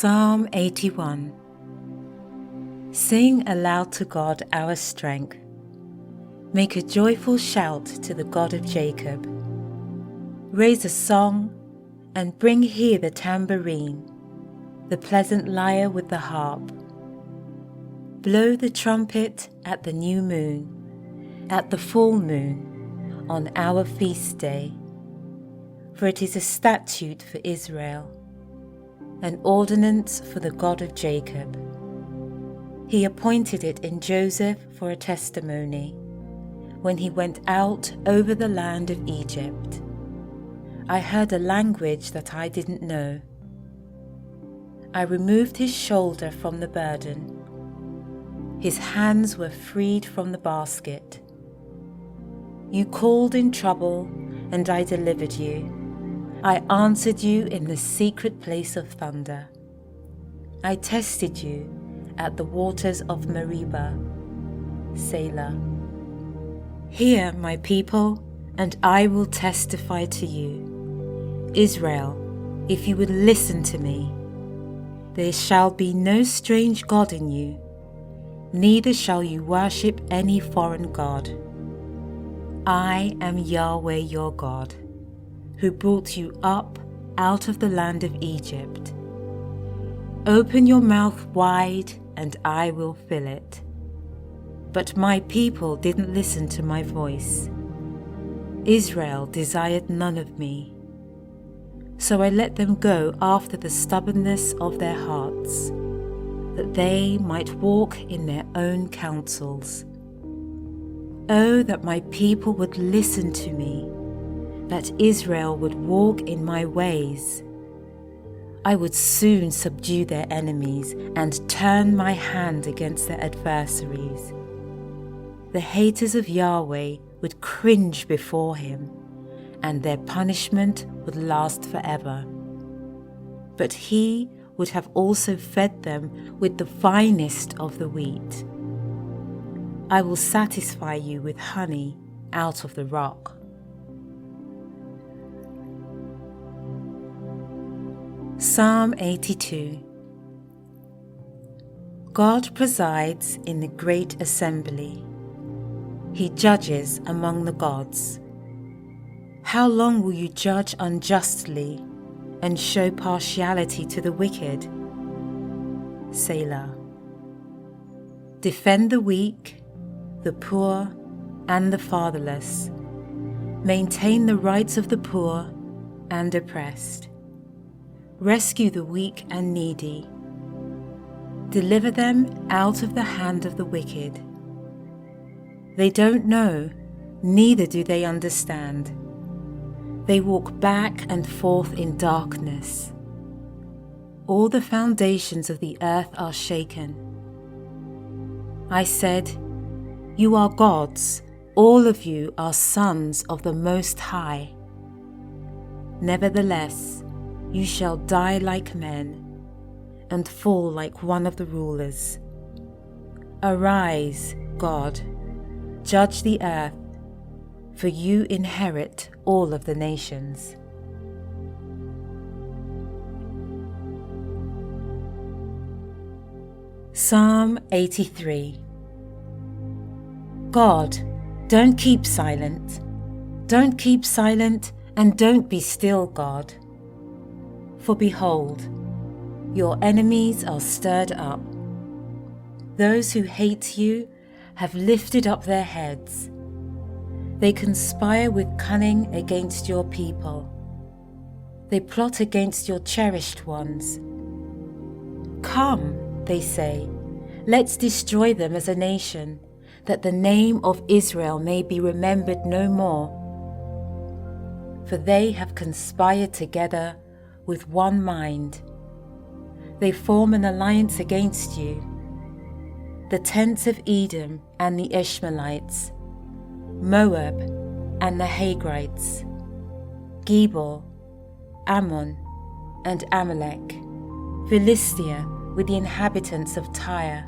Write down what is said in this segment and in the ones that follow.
Psalm 81. Sing aloud to God our strength. Make a joyful shout to the God of Jacob. Raise a song and bring here the tambourine, the pleasant lyre with the harp. Blow the trumpet at the new moon, at the full moon, on our feast day. For it is a statute for Israel, an ordinance for the God of Jacob. He appointed it in Joseph for a testimony, when he went out over the land of Egypt. I heard a language that I didn't know. I removed his shoulder from the burden. His hands were freed from the basket. You called in trouble, and I delivered you. I answered you in the secret place of thunder. I tested you at the waters of Meribah. Selah. Hear, my people, and I will testify to you. Israel, if you would listen to me, there shall be no strange god in you, neither shall you worship any foreign god. I am Yahweh your God, who brought you up out of the land of Egypt. Open your mouth wide, and I will fill it. But my people didn't listen to my voice. Israel desired none of me. So I let them go after the stubbornness of their hearts, that they might walk in their own counsels. Oh, that my people would listen to me, that Israel would walk in my ways. I would soon subdue their enemies and turn my hand against their adversaries. The haters of Yahweh would cringe before him, and their punishment would last forever. But he would have also fed them with the finest of the wheat. I will satisfy you with honey out of the rock. Psalm 82. God presides in the great assembly. He judges among the gods. How long will you judge unjustly and show partiality to the wicked? Selah. Defend the weak, the poor, and the fatherless. Maintain the rights of the poor and oppressed. Rescue the weak and needy. Deliver them out of the hand of the wicked. They don't know, neither do they understand. They walk back and forth in darkness. All the foundations of the earth are shaken. I said, "You are gods, all of you are sons of the Most High. Nevertheless, you shall die like men, and fall like one of the rulers. Arise, God, judge the earth, for you inherit all of the nations." Psalm 83. God, don't keep silent. Don't keep silent, and don't be still, God. For behold, your enemies are stirred up. Those who hate you have lifted up their heads. They conspire with cunning against your people. They plot against your cherished ones. Come, they say, let's destroy them as a nation, that the name of Israel may be remembered no more. For they have conspired together with one mind. They form an alliance against you. The tents of Edom and the Ishmaelites, Moab and the Hagrites, Gebal, Ammon and Amalek, Philistia with the inhabitants of Tyre.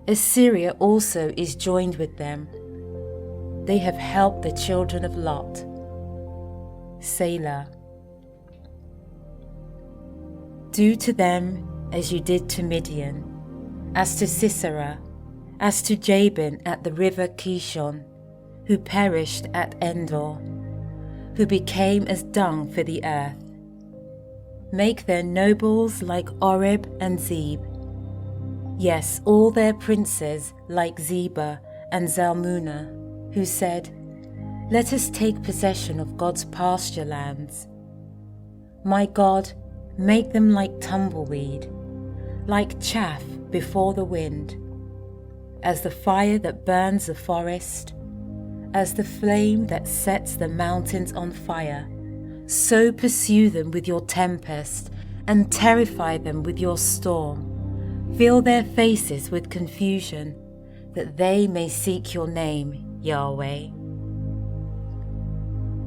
Assyria also is joined with them. They have helped the children of Lot. Selah. Do to them as you did to Midian, as to Sisera, as to Jabin at the river Kishon, who perished at Endor, who became as dung for the earth. Make their nobles like Oreb and Zeb, yes, all their princes like Zebah and Zalmunna, who said, "Let us take possession of God's pasture lands." My God, make them like tumbleweed, like chaff before the wind, as the fire that burns the forest, as the flame that sets the mountains on fire. So pursue them with your tempest and terrify them with your storm. Fill their faces with confusion, that they may seek your name, Yahweh.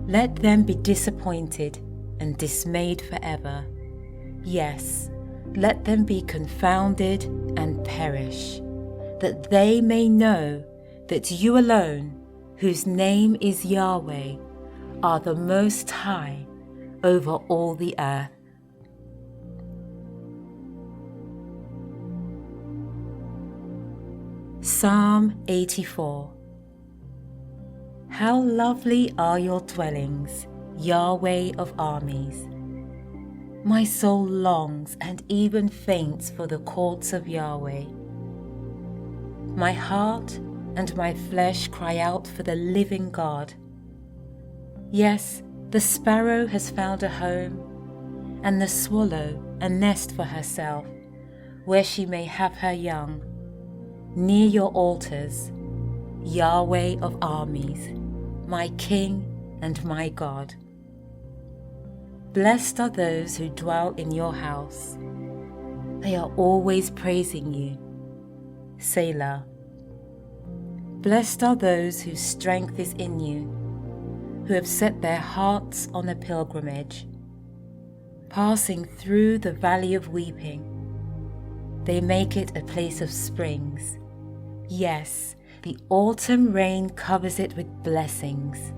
Let them be disappointed and dismayed forever. Yes, let them be confounded and perish, that they may know that you alone, whose name is Yahweh, are the Most High over all the earth. Psalm 84. How lovely are your dwellings, Yahweh of armies! My soul longs and even faints for the courts of Yahweh. My heart and my flesh cry out for the living God. Yes, the sparrow has found a home, and the swallow a nest for herself, where she may have her young, near your altars, Yahweh of armies, my King and my God. Blessed are those who dwell in your house. They are always praising you. Selah. Blessed are those whose strength is in you, who have set their hearts on a pilgrimage. Passing through the valley of weeping, they make it a place of springs. Yes, the autumn rain covers it with blessings.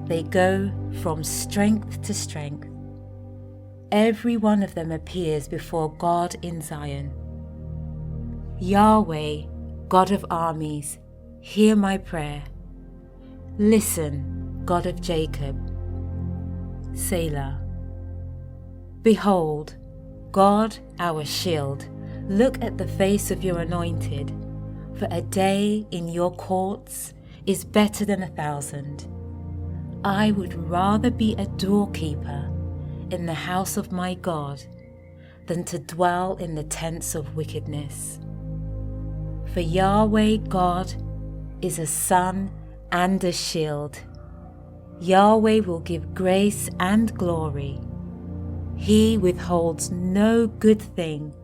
They go from strength to strength. Every one of them appears before God in Zion. Yahweh, God of armies, hear my prayer. Listen, God of Jacob. Selah. Behold, God our shield, look at the face of your anointed, for a day in your courts is better than 1,000. I would rather be a doorkeeper in the house of my God than to dwell in the tents of wickedness. For Yahweh God is a sun and a shield. Yahweh will give grace and glory. He withholds no good thing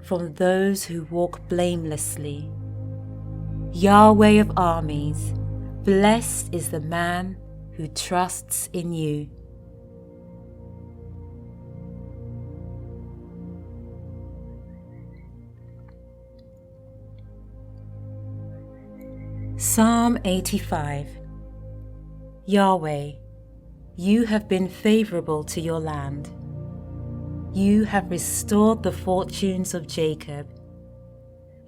from those who walk blamelessly. Yahweh of armies, blessed is the man who trusts in you. Psalm 85. Yahweh, you have been favorable to your land. You have restored the fortunes of Jacob.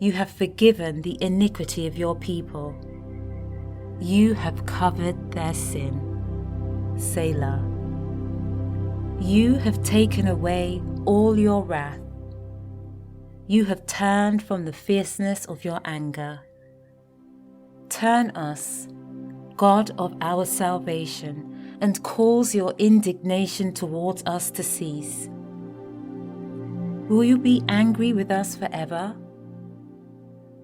You have forgiven the iniquity of your people. You have covered their sin. Selah. You have taken away all your wrath. You have turned from the fierceness of your anger. Turn us, God of our salvation, and cause your indignation towards us to cease. Will you be angry with us forever?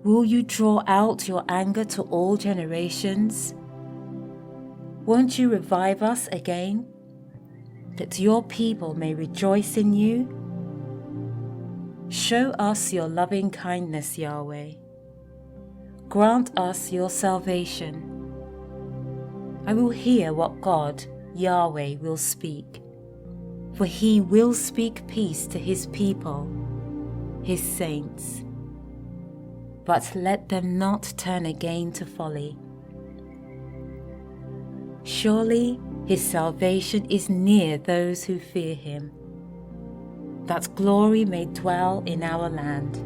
Will you draw out your anger to all generations? Won't you revive us again, that your people may rejoice in you? Show us your loving kindness, Yahweh. Grant us your salvation. I will hear what God, Yahweh, will speak, for he will speak peace to his people, his saints. But let them not turn again to folly. Surely his salvation is near those who fear him, that glory may dwell in our land.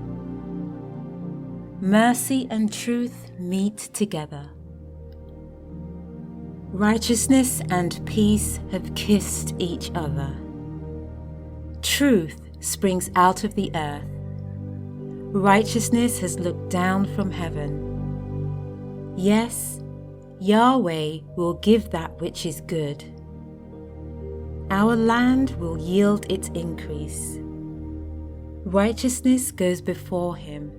Mercy and truth meet together. Righteousness and peace have kissed each other. Truth springs out of the earth. Righteousness has looked down from heaven. Yes, Yahweh will give that which is good. Our land will yield its increase. Righteousness goes before him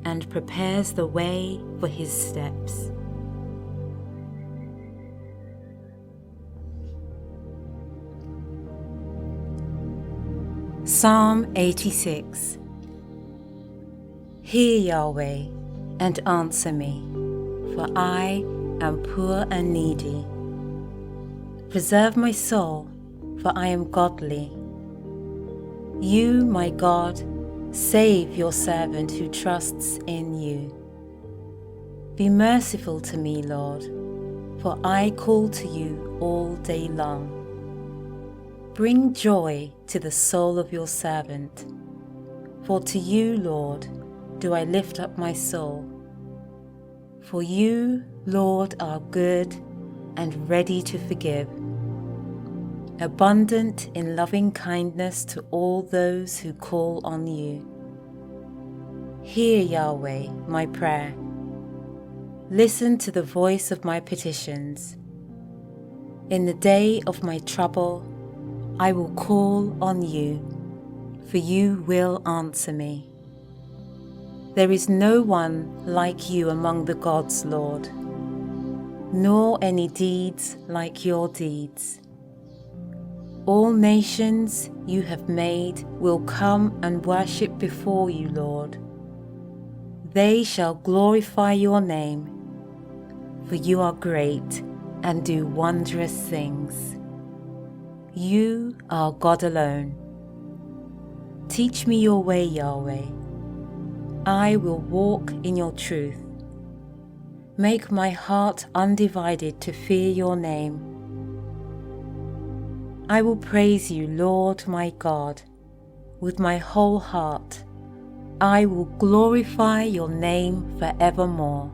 and prepares the way for his steps. Psalm 86. Hear, Yahweh, and answer me, for I am poor and needy. Preserve my soul, for I am godly. You, my God, save your servant who trusts in you. Be merciful to me, Lord, for I call to you all day long. Bring joy to the soul of your servant, for to you, Lord, do I lift up my soul. For you, Lord, are good and ready to forgive, abundant in loving kindness to all those who call on you. Hear, Yahweh, my prayer. Listen to the voice of my petitions. In the day of my trouble, I will call on you, for you will answer me. There is no one like you among the gods, Lord, nor any deeds like your deeds. All nations you have made will come and worship before you, Lord. They shall glorify your name, for you are great and do wondrous things. You are God alone. Teach me your way, Yahweh. I will walk in your truth. Make my heart undivided to fear your name. I will praise you, Lord my God, with my whole heart. I will glorify your name forevermore.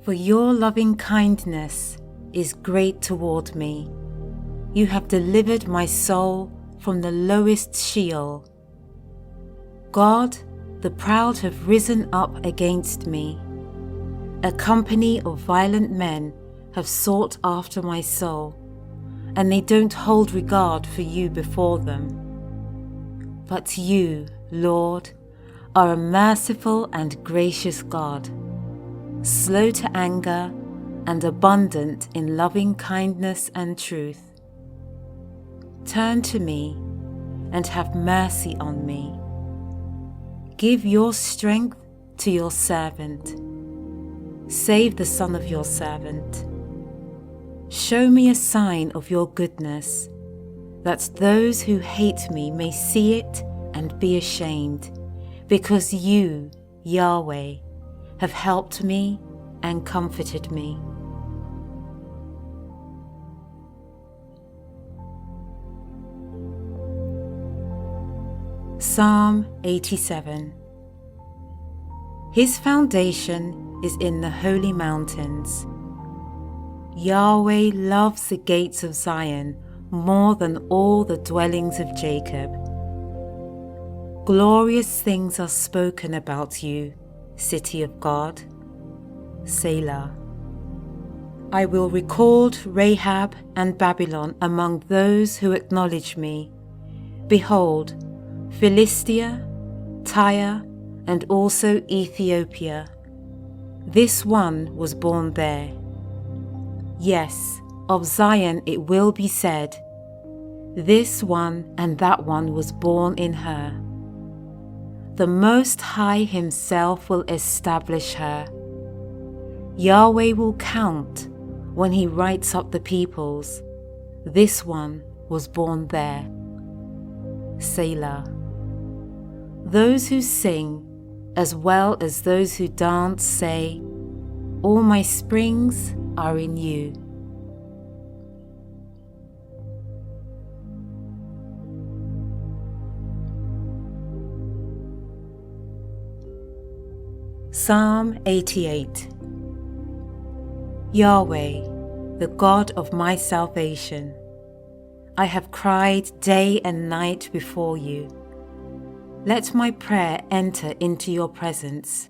For your loving kindness is great toward me. You have delivered my soul from the lowest Sheol. God, the proud have risen up against me. A company of violent men have sought after my soul, and they don't hold regard for you before them. But you, Lord, are a merciful and gracious God, slow to anger and abundant in loving kindness and truth. Turn to me and have mercy on me. Give your strength to your servant. Save the son of your servant. Show me a sign of your goodness, that those who hate me may see it and be ashamed, because you, Yahweh, have helped me and comforted me. Psalm 87. His foundation is in the holy mountains. Yahweh loves the gates of Zion more than all the dwellings of Jacob. Glorious things are spoken about you, city of God. Selah. I will record Rahab and Babylon among those who acknowledge me. Behold, Philistia, Tyre, and also Ethiopia. This one was born there. Yes, of Zion it will be said, this one and that one was born in her. The Most High himself will establish her. Yahweh will count when he writes up the peoples. This one was born there. Selah. Those who sing, as well as those who dance, say, all my springs are in you. Psalm 88. Yahweh, the God of my salvation, I have cried day and night before you. Let my prayer enter into your presence.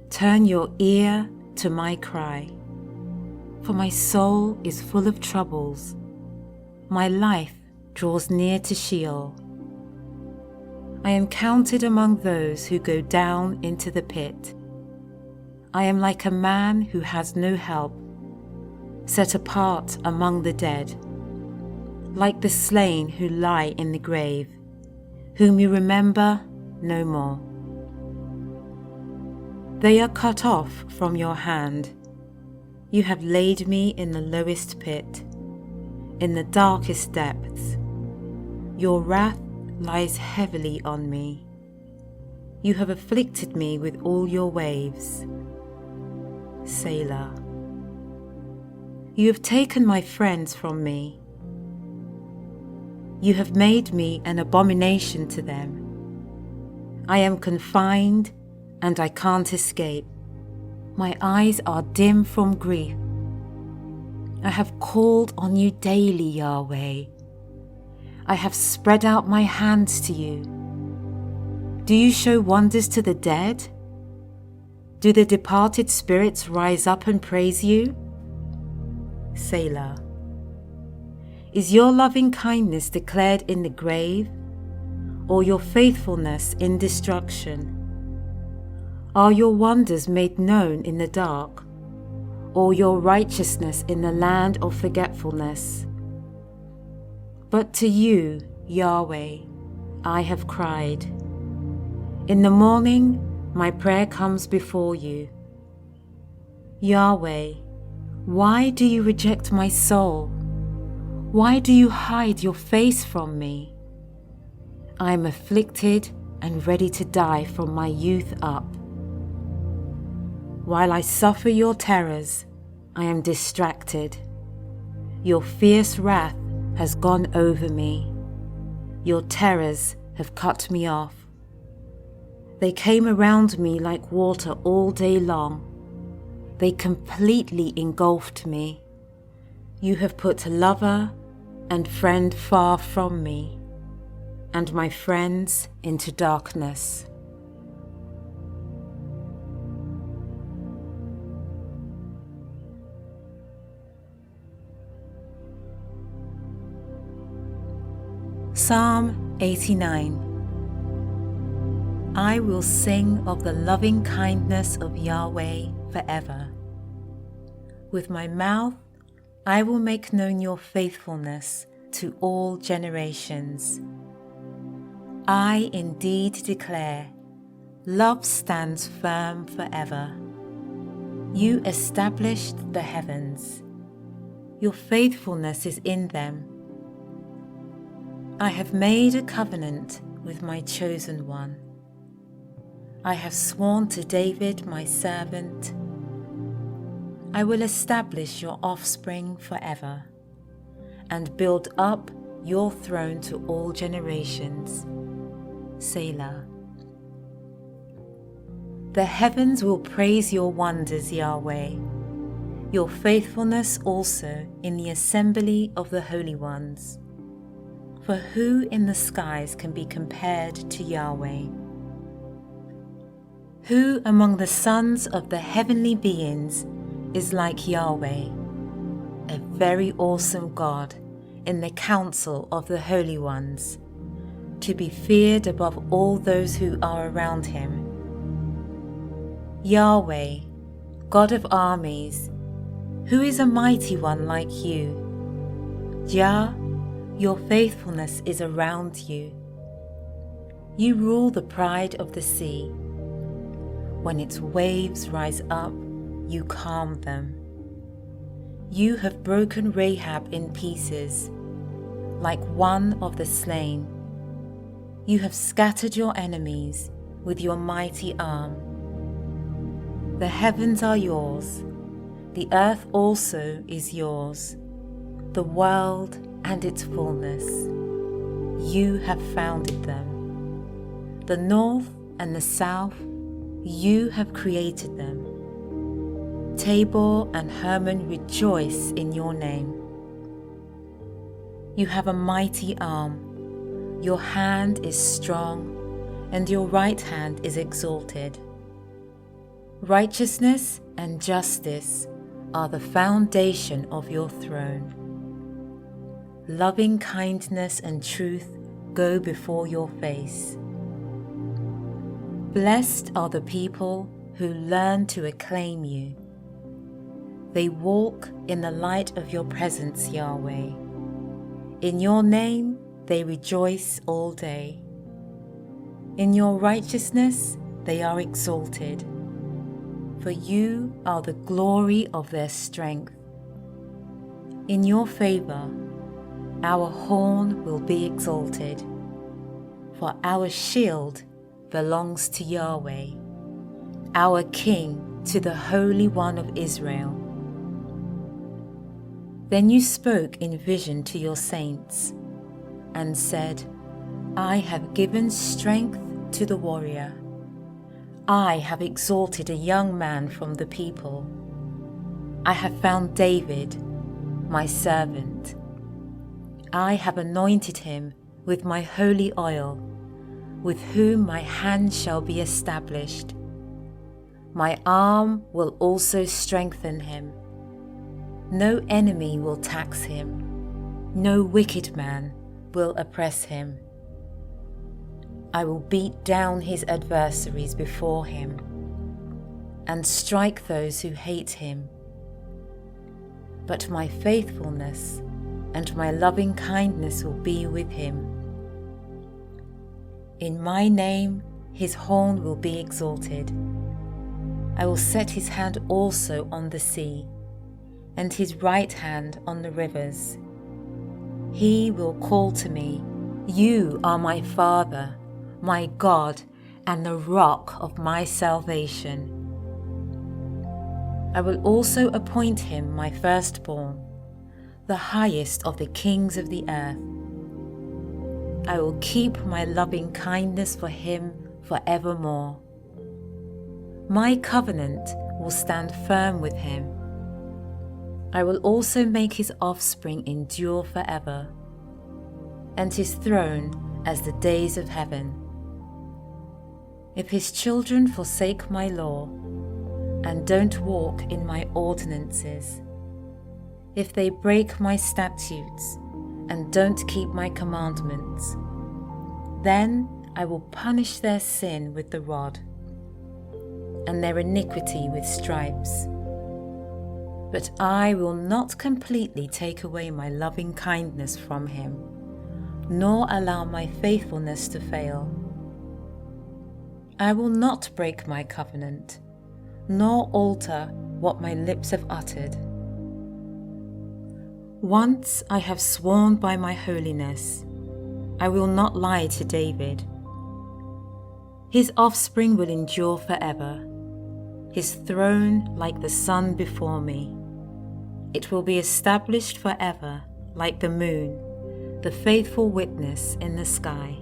Turn your ear to my cry. For my soul is full of troubles. My life draws near to Sheol. I am counted among those who go down into the pit. I am like a man who has no help, set apart among the dead, like the slain who lie in the grave, whom you remember no more. They are cut off from your hand. You have laid me in the lowest pit, in the darkest depths. Your wrath lies heavily on me. You have afflicted me with all your waves. Selah. You have taken my friends from me. You have made me an abomination to them. I am confined and I can't escape. My eyes are dim from grief. I have called on you daily, Yahweh. I have spread out my hands to you. Do you show wonders to the dead? Do the departed spirits rise up and praise you? Selah. Is your loving kindness declared in the grave, or your faithfulness in destruction? Are your wonders made known in the dark, or your righteousness in the land of forgetfulness? But to you, Yahweh, I have cried. In the morning, my prayer comes before you. Yahweh, why do you reject my soul? Why do you hide your face from me? I am afflicted and ready to die from my youth up. While I suffer your terrors, I am distracted. Your fierce wrath has gone over me. Your terrors have cut me off. They came around me like water all day long. They completely engulfed me. You have put lover and friend far from me, and my friends into darkness. Psalm 89. I will sing of the loving kindness of Yahweh forever. With my mouth I will make known your faithfulness to all generations. I indeed declare, love stands firm forever. You established the heavens. Your faithfulness is in them. I have made a covenant with my chosen one. I have sworn to David my servant. I will establish your offspring forever, and build up your throne to all generations. Selah. The heavens will praise your wonders, Yahweh, your faithfulness also in the assembly of the holy ones. For who in the skies can be compared to Yahweh? Who among the sons of the heavenly beings is like Yahweh, a very awesome God in the council of the holy ones, to be feared above all those who are around him? Yahweh, God of armies, who is a mighty one like you? Jah, your faithfulness is around you. You rule the pride of the sea. When its waves rise up, you calm them. You have broken Rahab in pieces, like one of the slain. You have scattered your enemies with your mighty arm. The heavens are yours, the earth also is yours, the world and its fullness. You have founded them. The north and the south, You have created them. Tabor and Hermon rejoice in your name. You have a mighty arm. Your hand is strong, and your right hand is exalted. Righteousness and justice are the foundation of your throne. Loving kindness and truth go before your face. Blessed are the people who learn to acclaim you. They walk in the light of your presence, Yahweh. In your name they rejoice all day. In your righteousness they are exalted, for you are the glory of their strength. In your favor our horn will be exalted, for our shield belongs to Yahweh, our King, to the Holy One of Israel. Then you spoke in vision to your saints and said, I have given strength to the warrior. I have exalted a young man from the people. I have found David, my servant. I have anointed him with my holy oil, with whom my hand shall be established. My arm will also strengthen him. No enemy will tax him. No wicked man will oppress him. I will beat down his adversaries before him and strike those who hate him. But my faithfulness and my loving kindness will be with him. In my name his horn will be exalted. I will set his hand also on the sea, and his right hand on the rivers. He will call to me, You are my Father, my God, and the rock of my salvation. I will also appoint him my firstborn, the highest of the kings of the earth. I will keep my loving kindness for him forevermore. My covenant will stand firm with him. I will also make his offspring endure forever, and his throne as the days of heaven. If his children forsake my law, and don't walk in my ordinances, if they break my statutes, and don't keep my commandments, then I will punish their sin with the rod, and their iniquity with stripes. But I will not completely take away my loving kindness from him, nor allow my faithfulness to fail. I will not break my covenant, nor alter what my lips have uttered. Once I have sworn by my holiness, I will not lie to David. His offspring will endure forever, his throne like the sun before me. It will be established forever like the moon, the faithful witness in the sky.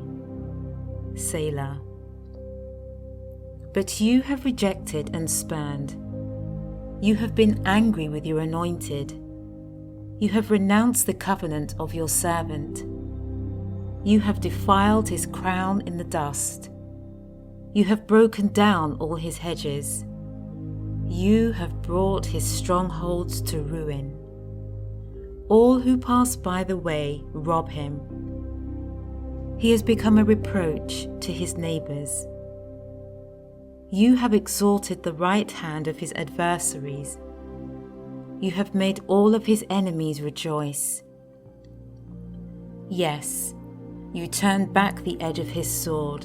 Selah. But you have rejected and spurned. You have been angry with your anointed. You have renounced the covenant of your servant. You have defiled his crown in the dust. You have broken down all his hedges. You have brought his strongholds to ruin. All who pass by the way rob him. He has become a reproach to his neighbors. You have exalted the right hand of his adversaries. You have made all of his enemies rejoice. Yes, you turned back the edge of his sword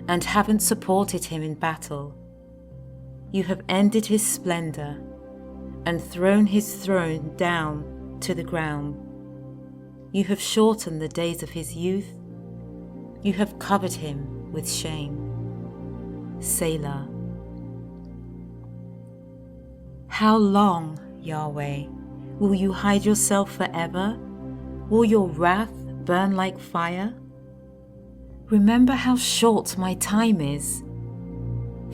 and haven't supported him in battle. You have ended his splendor and thrown his throne down to the ground. You have shortened the days of his youth. You have covered him with shame. Selah. How long, Yahweh, will you hide yourself forever? Will your wrath burn like fire? Remember how short my time is.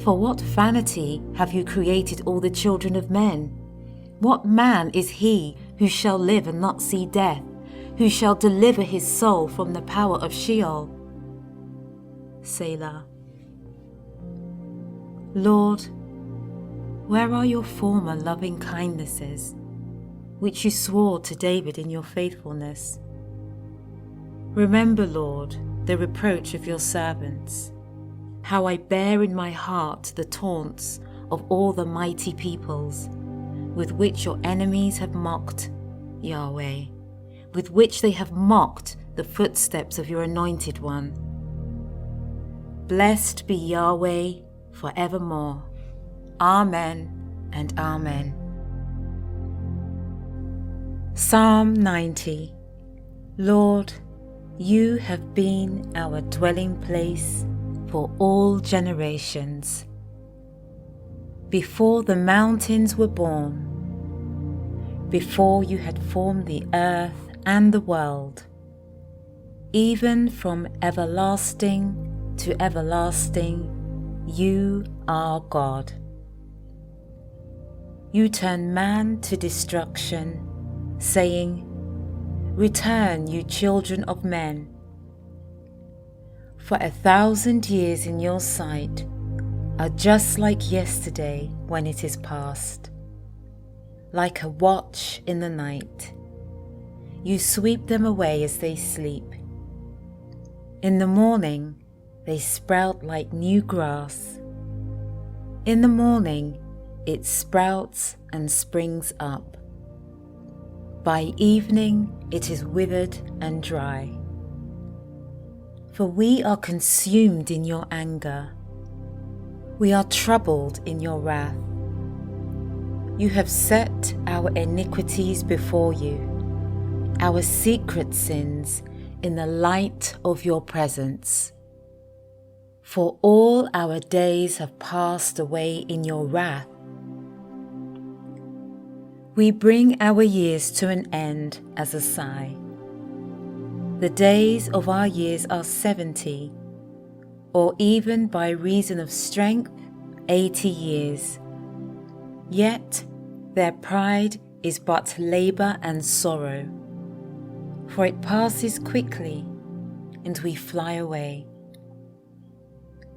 For what vanity have you created all the children of men? What man is he who shall live and not see death, who shall deliver his soul from the power of Sheol? Selah. Lord, where are your former loving kindnesses, which you swore to David in your faithfulness? Remember, Lord, the reproach of your servants, how I bear in my heart the taunts of all the mighty peoples, with which your enemies have mocked, Yahweh, with which they have mocked the footsteps of your anointed one. Blessed be Yahweh forevermore. Amen and Amen. Psalm 90. Lord, you have been our dwelling place for all generations. Before the mountains were born, before you had formed the earth and the world, even from everlasting to everlasting, you are God. You turn man to destruction, saying, Return, you children of men. For 1,000 years in your sight are just like yesterday when it is past, like a watch in the night. You sweep them away as they sleep. In the morning they sprout like new grass. In the morning it sprouts and springs up. By evening it is withered and dry. For we are consumed in your anger. We are troubled in your wrath. You have set our iniquities before you, our secret sins in the light of your presence. For all our days have passed away in your wrath. We bring our years to an end as a sigh. The days of our years are 70, or even by reason of strength 80 years. Yet their pride is but labour and sorrow, for it passes quickly, and we fly away.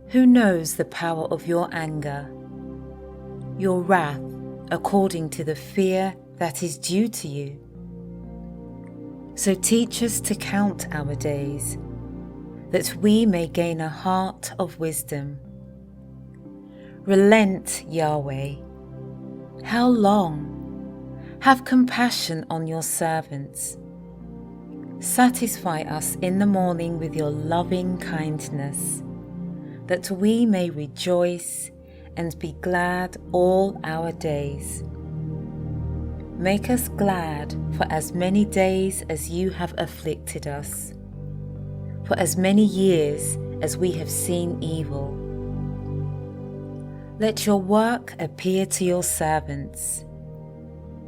Who knows the power of your anger, your wrath, according to the fear that is due to you? So teach us to count our days, that we may gain a heart of wisdom. Relent, Yahweh. How long? Have compassion on your servants. Satisfy us in the morning with your loving kindness, that we may rejoice and be glad all our days. Make us glad for as many days as you have afflicted us, for as many years as we have seen evil. Let your work appear to your servants,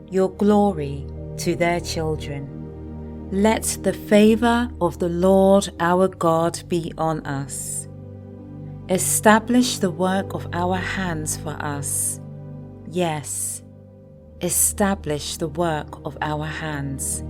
your glory to their children. Let the favour of the Lord our God be on us. Establish the work of our hands for us. Yes, establish the work of our hands.